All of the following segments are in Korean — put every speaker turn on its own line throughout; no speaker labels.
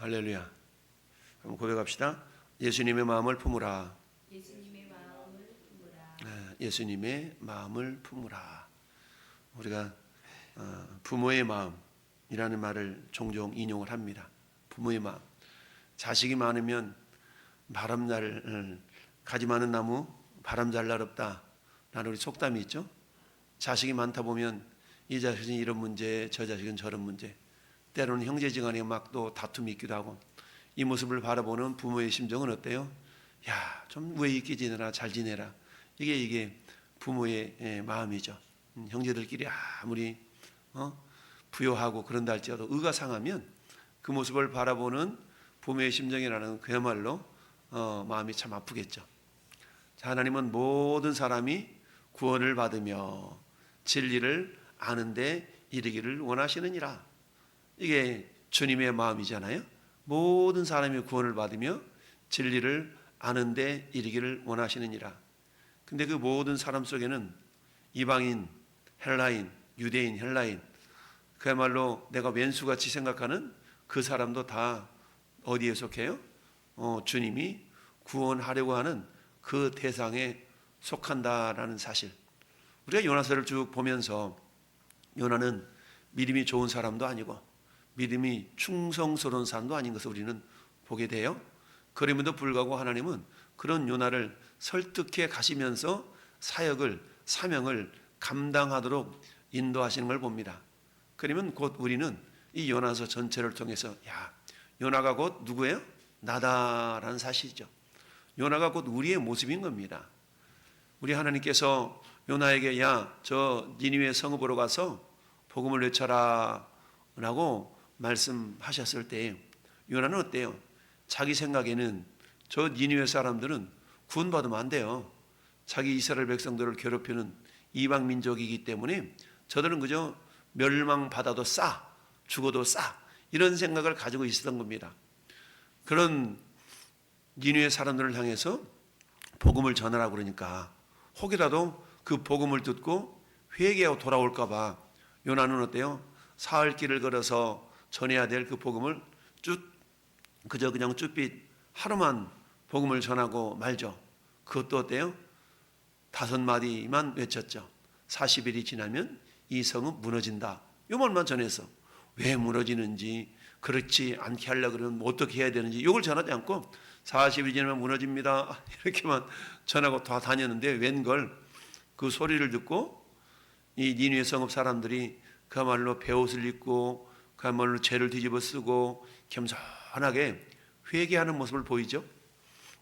할렐루야. 한번 고백합시다. 예수님의 마음을 품으라.
예수님의 마음을 품으라.
예수님의 마음을 품으라. 우리가 부모의 마음이라는 말을 종종 인용을 합니다. 부모의 마음. 자식이 많으면 바람날 가지 많은 나무 바람 잘 날 없다 라는 우리 속담이 있죠. 자식이 많다 보면 이 자식은 이런 문제, 저 자식은 저런 문제, 때로는 형제지간에 막 또 다툼이 있기도 하고, 이 모습을 바라보는 부모의 심정은 어때요? 야, 좀 왜 있게 지내라, 잘 지내라. 이게 부모의 마음이죠. 형제들끼리 아무리 부요하고 그런다 할지라도 의가 상하면 그 모습을 바라보는 부모의 심정이라는 그야말로 마음이 참 아프겠죠. 자, 하나님은 모든 사람이 구원을 받으며 진리를 아는데 이르기를 원하시느니라. 이게 주님의 마음이잖아요. 모든 사람이 구원을 받으며 진리를 아는데 이르기를 원하시느니라. 근데 그 모든 사람 속에는 이방인, 헬라인, 유대인, 헬라인, 그야말로 내가 왼수같이 생각하는 그 사람도 다 어디에 속해요? 주님이 구원하려고 하는 그 대상에 속한다라는 사실. 우리가 요나서를 쭉 보면서 요나는 믿음이 좋은 사람도 아니고 믿음이 충성스러운 사람도 아닌 것을 우리는 보게 돼요. 그럼에도 불구하고 하나님은 그런 요나를 설득해 가시면서 사역을, 사명을 감당하도록 인도하시는 걸 봅니다. 그러면 곧 우리는 이 요나서 전체를 통해서 요나가 곧 누구예요? 나다라는 사실이죠. 요나가 곧 우리의 모습인 겁니다. 우리 하나님께서 요나에게 저 니느웨 성읍으로 가서 복음을 외쳐라 라고 말씀하셨을 때 요나는 어때요? 자기 생각에는 저 니느웨 사람들은 구원받으면 안 돼요. 자기 이스라엘 백성들을 괴롭히는 이방 민족이기 때문에 저들은 그저 멸망받아도 죽어도 이런 생각을 가지고 있었던 겁니다. 그런 니느웨 사람들을 향해서 복음을 전하라고 그러니까 혹이라도 그 복음을 듣고 회개하고 돌아올까 봐 요나는 어때요? 사흘 길을 걸어서 전해야 될 그 복음을 그냥 쭈삣 하루만 복음을 전하고 말죠. 그것도 어때요? 5마디만 외쳤죠. 40일이 지나면 이 성은 무너진다. 이 말만 전해서 왜 무너지는지, 그렇지 않게 하려고 그러면 어떻게 해야 되는지 이걸 전하지 않고 40일 지나면 무너집니다 이렇게만 전하고 다 다녔는데 웬걸 그 소리를 듣고 이 니느웨 성읍 사람들이 그야말로 베옷을 입고 그야말로 죄를 뒤집어 쓰고 겸손하게 회개하는 모습을 보이죠.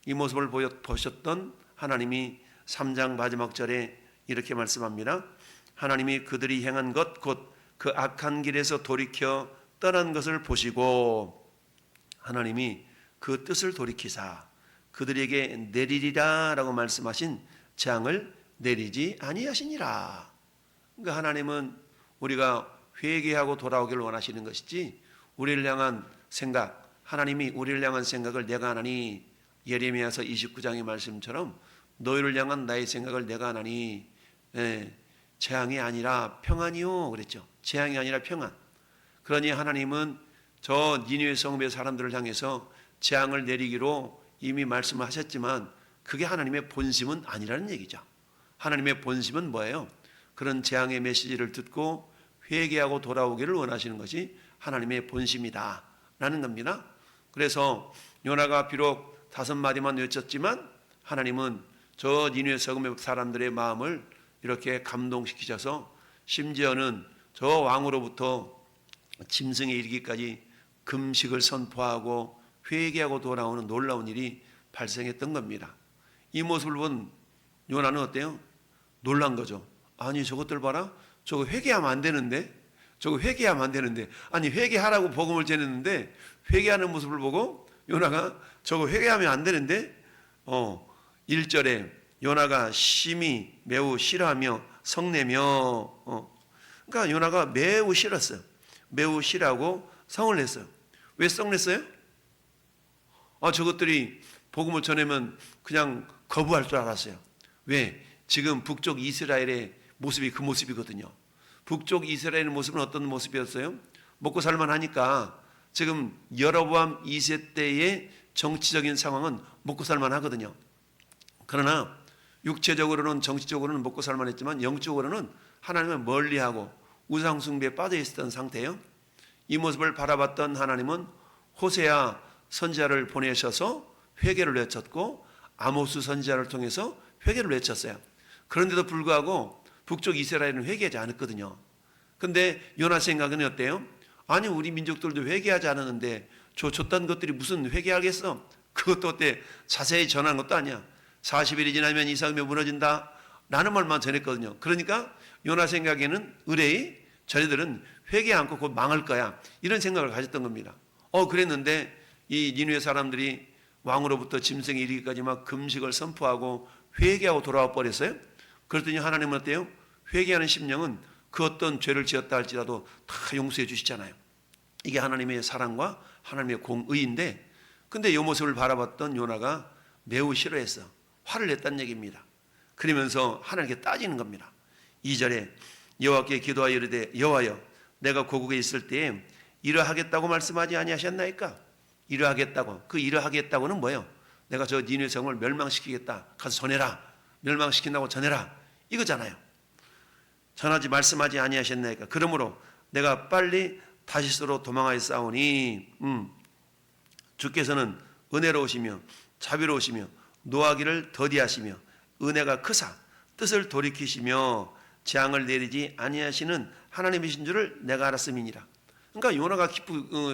이 모습을 보셨던 하나님이 3장 마지막 절에 이렇게 말씀합니다. 하나님이 그들이 행한 것 곧 그 악한 길에서 돌이켜 떠난 것을 보시고 하나님이 그 뜻을 돌이키사 그들에게 내리리라 라고 말씀하신 재앙을 내리지 아니하시니라. 그러니까 하나님은 우리가 회개하고 돌아오기를 원하시는 것이지 우리를 향한 생각, 하나님이 우리를 향한 생각을 내가 하나니, 예레미야서 29장의 말씀처럼 너희를 향한 나의 생각을 내가 하나니 재앙이 아니라 평안이요 그랬죠. 재앙이 아니라 평안. 그러니 하나님은 저 니느웨 성읍의 사람들을 향해서 재앙을 내리기로 이미 말씀하셨지만 그게 하나님의 본심은 아니라는 얘기죠. 하나님의 본심은 뭐예요? 그런 재앙의 메시지를 듣고 회개하고 돌아오기를 원하시는 것이 하나님의 본심이다 라는 겁니다. 그래서 요나가 비록 5마디만 외쳤지만 하나님은 저 니느웨 성읍의 사람들의 마음을 이렇게 감동시키셔서 심지어는 저 왕으로부터 짐승에 이르기까지 금식을 선포하고 회개하고 돌아오는 놀라운 일이 발생했던 겁니다. 이 모습을 본 요나는 어때요? 놀란 거죠. 아니 저것들 봐라. 저거 회개하면 안 되는데, 아니 회개하라고 복음을 전했는데 회개하는 모습을 보고 요나가 저거 회개하면 안 되는데 1절에 요나가 심히 매우 싫어하며 성내며 그러니까 요나가 매우 싫었어요. 매우 싫어하고 성을 냈어요. 왜 성냈어요? 저것들이 복음을 전하면 그냥 거부할 줄 알았어요. 왜? 지금 북쪽 이스라엘의 모습이 그 모습이거든요. 북쪽 이스라엘의 모습은 어떤 모습이었어요? 먹고 살만 하니까 지금 여로보암 2세 때의 정치적인 상황은 먹고 살만 하거든요. 그러나 육체적으로는, 정치적으로는 먹고 살만 했지만 영적으로는 하나님을 멀리하고 우상 숭배에 빠져 있었던 상태예요. 이 모습을 바라봤던 하나님은 호세아 선지자를 보내셔서 회개를 외쳤고 아모스 선지자를 통해서 회개를 외쳤어요. 그런데도 불구하고 북쪽 이스라엘은 회개하지 않았거든요. 근데 요나 생각은 어때요? 아니, 우리 민족들도 회개하지 않았는데 줬던 것들이 무슨 회개하겠어? 그것도 어때? 자세히 전한 것도 아니야. 40일이 지나면 이 성읍이 무너진다 라는 말만 전했거든요. 그러니까 요나 생각에는 의뢰이 저희들은 회개 않고 곧 망할 거야, 이런 생각을 가졌던 겁니다. 그랬는데 이 니느웨 사람들이 왕으로부터 짐승에 이르기까지 막 금식을 선포하고 회개하고 돌아와 버렸어요. 그랬더니 하나님은 어때요? 회개하는 심령은 그 어떤 죄를 지었다 할지라도 다 용서해 주시잖아요. 이게 하나님의 사랑과 하나님의 공의인데, 근데 이 모습을 바라봤던 요나가 매우 싫어했어. 화를 냈다는 얘기입니다. 그러면서 하나님께 따지는 겁니다. 2절에 여호와께 기도하여 이르되 여호와여, 내가 고국에 있을 때에 이러하겠다고 말씀하지 아니하셨나이까? 이러하겠다고, 그 이러하겠다고는 뭐예요? 내가 저 니느웨 성을 멸망시키겠다, 가서 전해라, 멸망시킨다고 전해라, 이거잖아요. 전하지 말씀하지 아니하셨나이까? 그러므로 내가 빨리 다시스로 도망하여 싸우니 주께서는 은혜로우시며 자비로우시며 노하기를 더디하시며 은혜가 크사 뜻을 돌이키시며 재앙을 내리지 아니하시는 하나님이신 줄을 내가 알았음이니라. 그러니까 요나가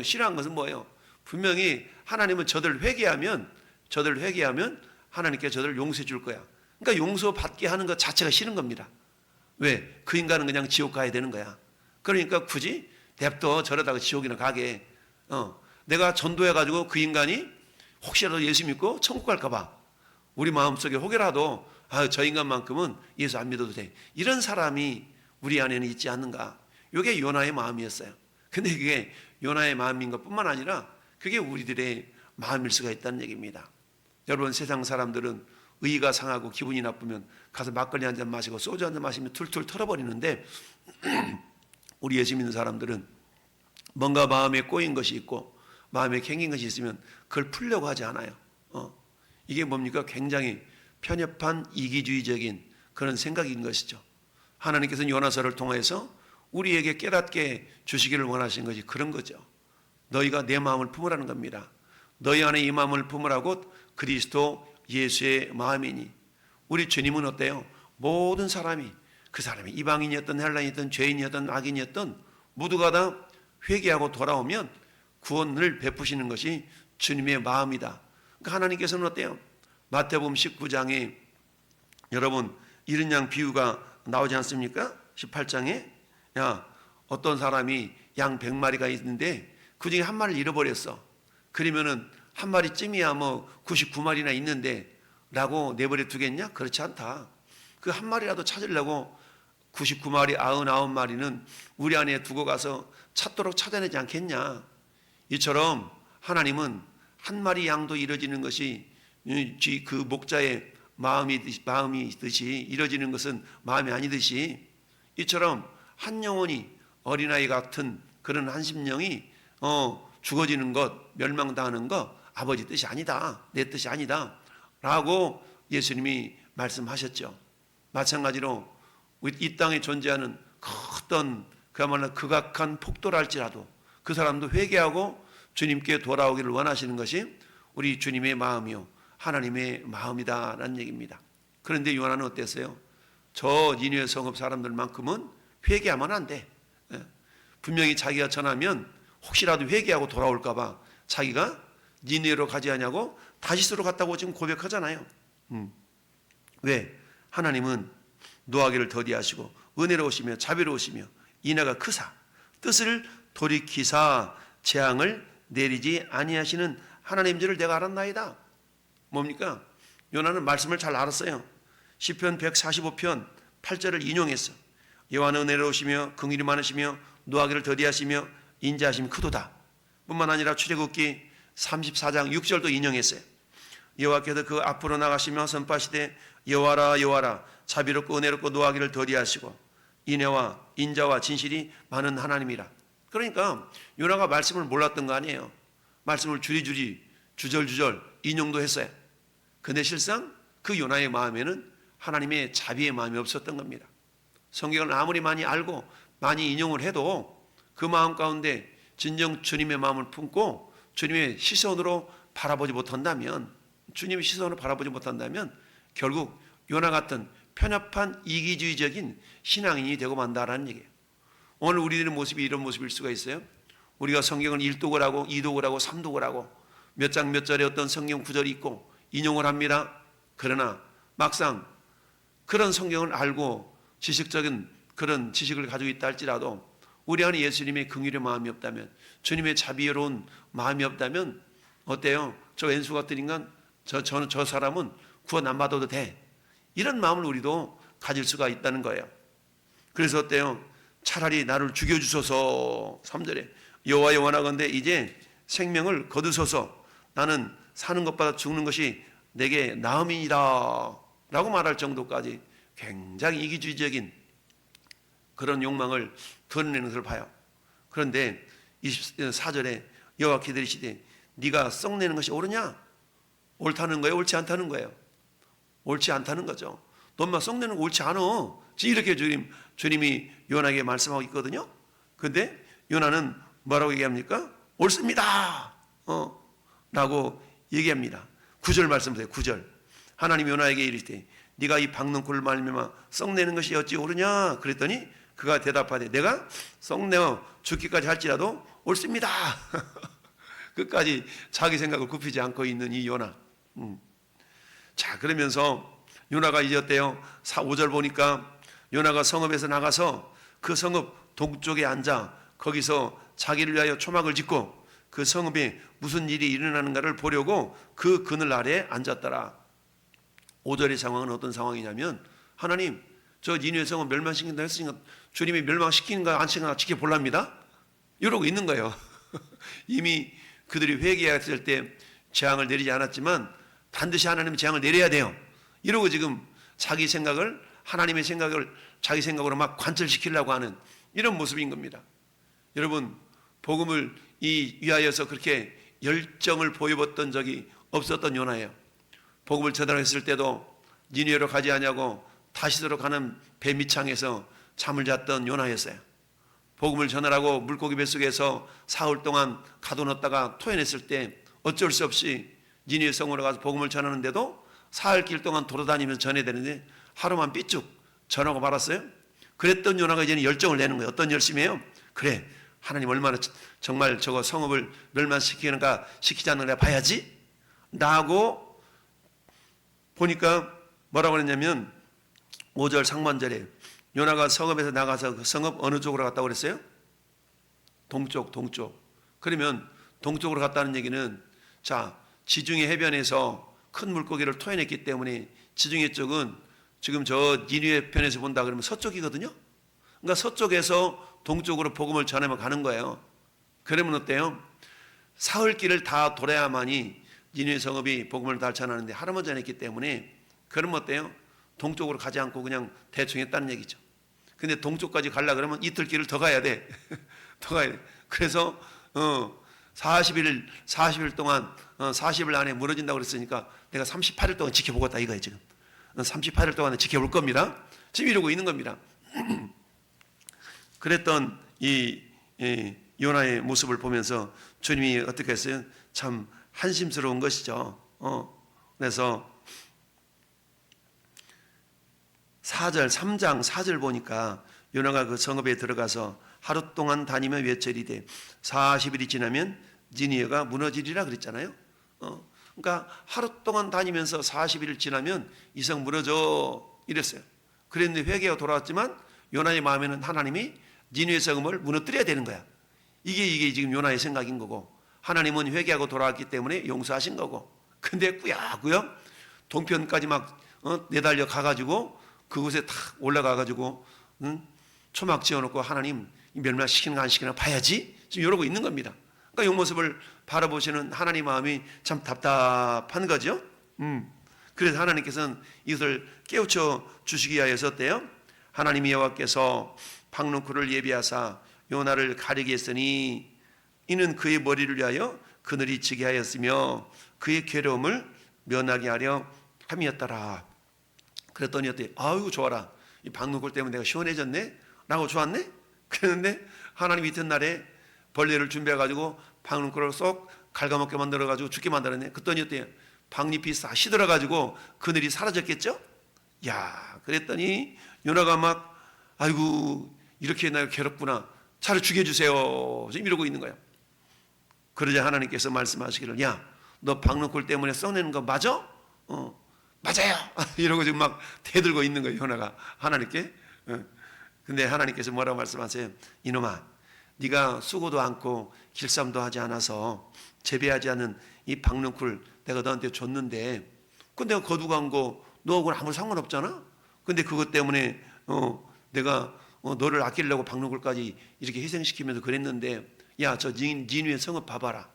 싫어한 것은 뭐예요? 분명히 하나님은 저들 회개하면 하나님께 저들 용서해 줄 거야. 그러니까 용서받게 하는 것 자체가 싫은 겁니다. 왜? 그 인간은 그냥 지옥 가야 되는 거야. 그러니까 굳이 냅둬, 저러다가 지옥이나 가게. 내가 전도해가지고 그 인간이 혹시라도 예수 믿고 천국 갈까 봐 우리 마음속에 혹여라도 저 인간만큼은 예수 안 믿어도 돼, 이런 사람이 우리 안에는 있지 않는가. 이게 요나의 마음이었어요. 근데 그게 요나의 마음인 것뿐만 아니라 그게 우리들의 마음일 수가 있다는 얘기입니다. 여러분, 세상 사람들은 의가 상하고 기분이 나쁘면 가서 막걸리 한잔 마시고 소주 한잔 마시면 툴툴 털어버리는데 우리 예수 믿는 사람들은 뭔가 마음에 꼬인 것이 있고 마음에 캥긴 것이 있으면 그걸 풀려고 하지 않아요. 이게 뭡니까? 굉장히 편협한 이기주의적인 그런 생각인 것이죠. 하나님께서는 요나서를 통해서 우리에게 깨닫게 주시기를 원하신 것이 그런 거죠. 너희가 내 마음을 품으라는 겁니다. 너희 안에 이 마음을 품으라고 그리스도 예수의 마음이니. 우리 주님은 어때요? 모든 사람이, 그 사람이 이방인이었던 헬라인이었던 죄인이었던 악인이었던 모두가 다 회개하고 돌아오면 구원을 베푸시는 것이 주님의 마음이다. 그러니까 하나님께서는 어때요? 마태복음 19장에 여러분 이른 양 비유가 나오지 않습니까? 18장에 어떤 사람이 양 100마리가 있는데 그 중에 한 마리를 잃어버렸어. 그러면은 한 마리쯤이야 뭐 99마리나 있는데 라고 내버려 두겠냐? 그렇지 않다. 그 한 마리라도 찾으려고 99마리, 99마리는 우리 안에 두고 가서 찾도록 찾아내지 않겠냐? 이처럼 하나님은 한 마리 양도 이루어지는 것이 그 목자의 마음이듯이 이루어지는 것은 마음이 아니듯이 이처럼 한 영혼이 어린아이 같은 그런 한 심령이 죽어지는 것, 멸망당하는 것 아버지 뜻이 아니다, 내 뜻이 아니다 라고 예수님이 말씀하셨죠. 마찬가지로 이 땅에 존재하는 어떤 그야말로 극악한 폭도랄지라도 그 사람도 회개하고 주님께 돌아오기를 원하시는 것이 우리 주님의 마음이요 하나님의 마음이다라는 얘기입니다. 그런데 요나는 어땠어요? 저 니느웨 성읍 사람들만큼은 회개하면 안 돼. 분명히 자기가 전하면 혹시라도 회개하고 돌아올까 봐 자기가 니느웨로 가지 않냐고 다시스로 갔다고 지금 고백하잖아요. 왜? 하나님은 노하기를 더디하시고 은혜로우시며 자비로우시며 인애가 크사 뜻을 돌이키사 재앙을 내리지 아니하시는 하나님 줄을 내가 알았나이다. 뭡니까? 요나는 말씀을 잘 알았어요. 시편 145편 8절을 인용했어. 여호와는 은혜로우시며 긍휼이 많으시며 노하기를 더디하시며 인자하심이 크도다. 뿐만 아니라 출애굽기 34장 6절도 인용했어요. 여호와께서 그 앞으로 나가시며 선포하시되 여호와라 여호와라 자비롭고 은혜롭고 노하기를 더디하시고 인애와 인자와 진실이 많은 하나님이라. 그러니까 요나가 말씀을 몰랐던 거 아니에요. 말씀을 주리주리 주절주절 인용도 했어요. 근데 실상 그 요나의 마음에는 하나님의 자비의 마음이 없었던 겁니다. 성경을 아무리 많이 알고 많이 인용을 해도 그 마음 가운데 진정 주님의 마음을 품고 주님의 시선으로 바라보지 못한다면, 주님의 시선으로 바라보지 못한다면 결국 요나 같은 편협한 이기주의적인 신앙인이 되고 만다라는 얘기예요. 오늘 우리들의 모습이 이런 모습일 수가 있어요. 우리가 성경을 1독을 하고 2독을 하고 3독을 하고 몇 장 몇 절에 어떤 성경 구절이 있고 인용을 합니다. 그러나 막상 그런 성경을 알고 지식적인 그런 지식을 가지고 있다 할지라도 우리 안에 예수님의 긍휼의 마음이 없다면, 주님의 자비로운 마음이 없다면 어때요? 저 왼수 같은 인간, 저 사람은 구원 안 받아도 돼. 이런 마음을 우리도 가질 수가 있다는 거예요. 그래서 어때요? 차라리 나를 죽여주소서. 3절에 여호와의 원하건대 이제 생명을 거두소서. 나는 사는 것보다 죽는 것이 내게 나음이니라 라고 말할 정도까지 굉장히 이기주의적인 그런 욕망을 드러내는 것을 봐요. 그런데 24절에 여호와 기다리시되 네가 썩내는 것이 옳으냐? 옳다는 거예요? 옳지 않다는 거예요? 옳지 않다는 거죠. 너 엄마 썩내는 거 옳지 않아. 지금 이렇게 주님이 요나에게 말씀하고 있거든요. 근데 요나는 뭐라고 얘기합니까? 옳습니다 라고 얘기합니다. 9절 말씀 보세요. 9절 하나님이 요나에게 이르시되 네가 이 박는 굴을 말미암아 썩내는 것이 어찌 옳으냐? 그랬더니 그가 대답하되 내가 썩내어 죽기까지 할지라도 옳습니다. 끝까지 자기 생각을 굽히지 않고 있는 이 요나. 자, 그러면서 요나가 이제 어때요? 5절 보니까 요나가 성읍에서 나가서 그 성읍 동쪽에 앉아 거기서 자기를 위하여 초막을 짓고 그 성읍에 무슨 일이 일어나는가를 보려고 그 그늘 아래에 앉았더라. 5절의 상황은 어떤 상황이냐면 하나님 저 니느웨 성읍 멸망시킨다 했으니까 주님이 멸망시키는가 안 시키는가 지켜볼랍니다. 이러고 있는 거예요. 이미 그들이 회개했을 때 재앙을 내리지 않았지만 반드시 하나님은 재앙을 내려야 돼요. 이러고 지금 자기 생각을 하나님의 생각을 자기 생각으로 막 관철시키려고 하는 이런 모습인 겁니다. 여러분 복음을 위하여서 그렇게 열정을 보여봤던 적이 없었던 요나예요. 복음을 전달했을 때도 니느웨로 가지 아니하고 다시스로 가는 배 밑창에서 잠을 잤던 요나였어요. 복음을 전하라고 물고기 뱃속에서 사흘 동안 가둬놨다가 토해냈을 때 어쩔 수 없이 니느웨 성으로 가서 복음을 전하는데도 사흘 길 동안 돌아다니면서 전해야 되는데 하루만 삐쭉 전하고 말았어요. 그랬던 요나가 이제는 열정을 내는 거예요. 어떤 열심이에요? 그래 하나님 얼마나 정말 저거 성읍을 멸망시키는가 시키지 않는가 봐야지 나하고 보니까 뭐라고 그랬냐면 5절 상반절에 요나가 성읍에서 나가서 그 성읍 어느 쪽으로 갔다고 그랬어요? 동쪽. 그러면 동쪽으로 갔다는 얘기는 자 지중해 해변에서 큰 물고기를 토해냈기 때문에 지중해 쪽은 지금 저 니느웨 편에서 본다 그러면 서쪽이거든요. 그러니까 서쪽에서 동쪽으로 복음을 전하며 가는 거예요. 그러면 어때요? 사흘길을 다 돌아야만이 니느웨 성읍이 복음을 다 전하는데 하루만 전했기 때문에 그러면 어때요? 동쪽으로 가지 않고 그냥 대충 했다는 얘기죠. 근데 동쪽까지 가려고 그러면 이틀 길을 더 가야 돼. 더 가야 돼. 그래서 40일 동안 40일 안에 무너진다고 그랬으니까 내가 38일 동안 지켜보겠다 이거예요. 지금 38일 동안에 지켜볼 겁니다. 지금 이러고 있는 겁니다. 그랬던 이 요나의 모습을 보면서 주님이 어떻게 했어요? 참 한심스러운 것이죠. 그래서 3장 4절 보니까 요나가 그 성읍에 들어가서 하루 동안 다니며 외쳐리되 40일이 지나면 니느웨가 무너지리라 그랬잖아요. 그러니까 하루 동안 다니면서 40일 지나면 이 성 무너져 이랬어요. 그랬는데 회개가 돌아왔지만 요나의 마음에는 하나님이 니느웨 성읍을 무너뜨려야 되는 거야. 이게 지금 요나의 생각인 거고 하나님은 회개하고 돌아왔기 때문에 용서하신 거고 근데 꾸역꾸역 동편까지 막 내달려 가가지고 그곳에 탁 올라가가지고 초막 지어놓고 하나님 멸망시키는가 안 시키는가 봐야지 지금 이러고 있는 겁니다. 그러니까 이 모습을 바라보시는 하나님 마음이 참 답답한 거죠. 그래서 하나님께서는 이것을 깨우쳐 주시기 위하여서 어때요? 하나님 여호와께서 박능쿨을 예비하사 요나를 가리게 했으니 이는 그의 머리를 위하여 그늘이 지게 하였으며 그의 괴로움을 면하게 하려 함이었더라. 그랬더니 어때? 아유 좋아라. 이 박능골 때문에 내가 시원해졌네? 라고 좋았네? 그랬는데 하나님 이튿날에 벌레를 준비해가지고 박능골을 쏙 갉아먹게 만들어가지고 죽게 만들었네. 그랬더니 어때요? 박잎이 싹 시들어가지고 그늘이 사라졌겠죠? 야, 그랬더니 요나가 막 아이고 이렇게 날 괴롭구나. 차를 죽여주세요. 지금 이러고 있는 거야. 그러자 하나님께서 말씀하시기를 야, 너 박능골 때문에 썩내는 거 맞아? 맞아요. 이러고 지금 막 대들고 있는 거예요. 요나가 하나님께. 근데 하나님께서 뭐라고 말씀하세요? 이놈아, 네가 수고도 않고 길쌈도 하지 않아서 재배하지 않은 이 박능골 내가 너한테 줬는데 그건 내가 거두고 간 거 너하고는 아무 상관없잖아. 근데 그것 때문에 내가 너를 아끼려고 박능골까지 이렇게 희생시키면서 그랬는데 야, 저 니누의 성읍 봐봐라.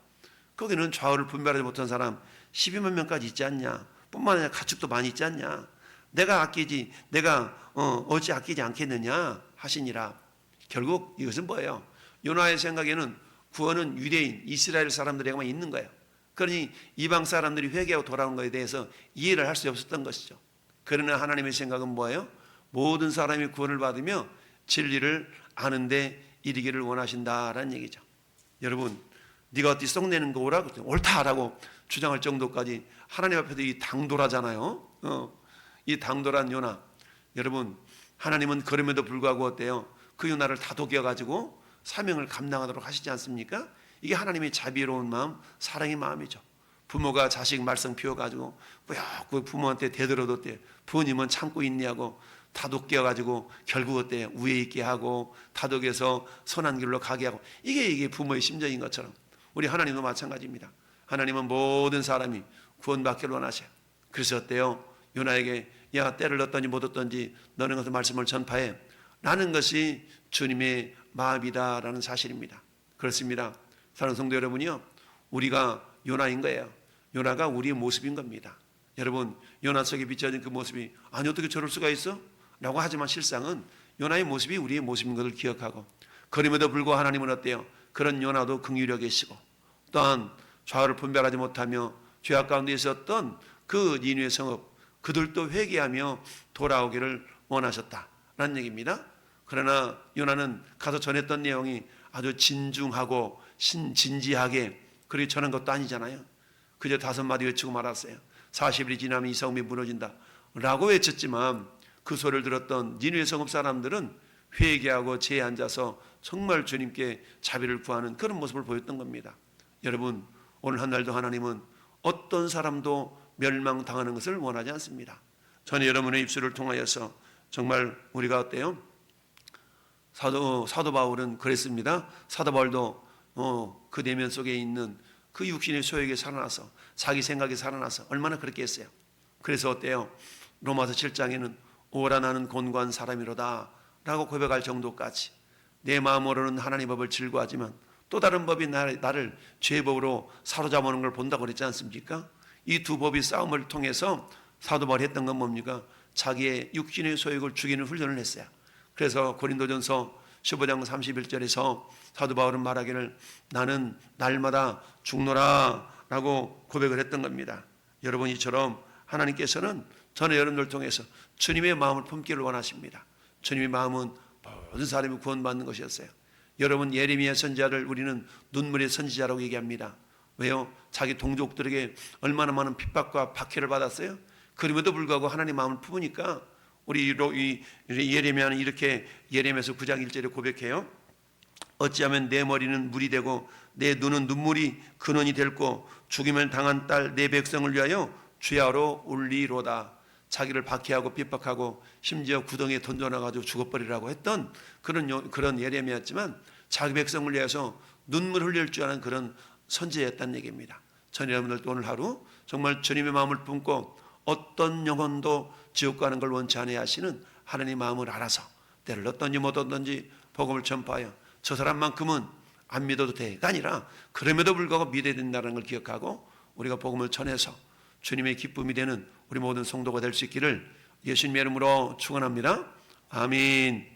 거기는 좌우를 분별하지 못한 사람 12만 명까지 있지 않냐. 뿐만 아니라 가축도 많이 있지 않냐. 내가 아끼지 내가 어찌 아끼지 않겠느냐 하시니라. 결국 이것은 뭐예요? 요나의 생각에는 구원은 유대인 이스라엘 사람들에게만 있는 거예요. 그러니 이방 사람들이 회개하고 돌아온 것에 대해서 이해를 할 수 없었던 것이죠. 그러나 하나님의 생각은 뭐예요? 모든 사람이 구원을 받으며 진리를 아는데 이르기를 원하신다라는 얘기죠. 여러분, 네가 어디 썩내는 거 오라? 옳다라고 주장할 정도까지 하나님 앞에도 이 당돌하잖아요. 이 당돌한 요나. 여러분, 하나님은 그럼에도 불구하고 어때요? 그 요나를 다독여가지고 사명을 감당하도록 하시지 않습니까? 이게 하나님의 자비로운 마음, 사랑의 마음이죠. 부모가 자식 말썽 피워가지고 그 부모한테 대들어도 때 부모님은 참고 있냐고 다독여가지고 결국 어때 우애 있게 하고 다독여서 선한 길로 가게 하고 이게 부모의 심정인 것처럼 우리 하나님도 마찬가지입니다. 하나님은 모든 사람이 구원받기를 원하셔요. 그래서 어때요? 요나에게 야, 때를 얻든지 못 얻든지 너는 것의 말씀을 전파해 라는 것이 주님의 마음이다라는 사실입니다. 그렇습니다. 사랑하는 성도 여러분이요, 우리가 요나인 거예요. 요나가 우리의 모습인 겁니다. 여러분, 요나 속에 비춰진 그 모습이 아니 어떻게 저럴 수가 있어? 라고 하지만 실상은 요나의 모습이 우리의 모습인 것을 기억하고 그럼에도 불구하고 하나님은 어때요? 그런 요나도 긍휼히 계시고 또한 좌우를 분별하지 못하며 죄악 가운데 있었던 그 니누의 성읍 그들도 회개하며 돌아오기를 원하셨다라는 얘기입니다. 그러나 요나는 가서 전했던 내용이 아주 진중하고 진지하게 그렇게 전한 것도 아니잖아요. 그저 5마디 외치고 말았어요. 40일이 지나면 이 성읍이 무너진다 라고 외쳤지만 그 소리를 들었던 니누의 성읍 사람들은 회개하고 제에 앉아서 정말 주님께 자비를 구하는 그런 모습을 보였던 겁니다. 여러분, 오늘 한 날도 하나님은 어떤 사람도 멸망당하는 것을 원하지 않습니다. 저는 여러분의 입술을 통하여서 정말 우리가 어때요? 사도 바울은 그랬습니다. 사도 바울도 그 내면 속에 있는 그 육신의 소욕에 살아나서 자기 생각에 살아나서 얼마나 그렇게 했어요. 그래서 어때요? 로마서 7장에는 오라 나는 곤고한 사람이로다 라고 고백할 정도까지 내 마음으로는 하나님 법을 즐거워하지만 또 다른 법이 나를 죄의 법으로 사로잡아오는 걸 본다고 그랬지 않습니까? 이 두 법이 싸움을 통해서 사도 바울이 했던 건 뭡니까? 자기의 육신의 소욕을 죽이는 훈련을 했어요. 그래서 고린도전서 15장 31절에서 사도 바울은 말하기를 나는 날마다 죽노라 라고 고백을 했던 겁니다. 여러분, 이처럼 하나님께서는 저는 여러분들 통해서 주님의 마음을 품기를 원하십니다. 주님의 마음은 모든 사람이 구원받는 것이었어요. 여러분, 예레미야 선지자를 우리는 눈물의 선지자라고 얘기합니다. 왜요? 자기 동족들에게 얼마나 많은 핍박과 박해를 받았어요. 그럼에도 불구하고 하나님 마음을 품으니까 우리 예레미야는 이렇게 예레미야서 9장 1절에 고백해요. 어찌하면 내 머리는 물이 되고 내 눈은 눈물이 근원이 될고 죽임을 당한 딸 내 백성을 위하여 주야로 울리로다. 자기를 박해하고 핍박하고 심지어 구덩이에 던져놔가지고 죽어버리라고 했던 그런 예레미야였지만 자기 백성을 위해서 눈물 흘릴 줄 아는 그런 선지자였다는 얘기입니다. 전 여러분들도 오늘 하루 정말 주님의 마음을 품고 어떤 영혼도 지옥 가는 걸 원치 않아야 하시는 하나님의 마음을 알아서 때를 얻든지 못 얻든지 복음을 전파하여 저 사람만큼은 안 믿어도 돼가 아니라 그럼에도 불구하고 믿어야 된다는 걸 기억하고 우리가 복음을 전해서 주님의 기쁨이 되는 우리 모든 성도가 될 수 있기를 예수님의 이름으로 축원합니다. 아멘.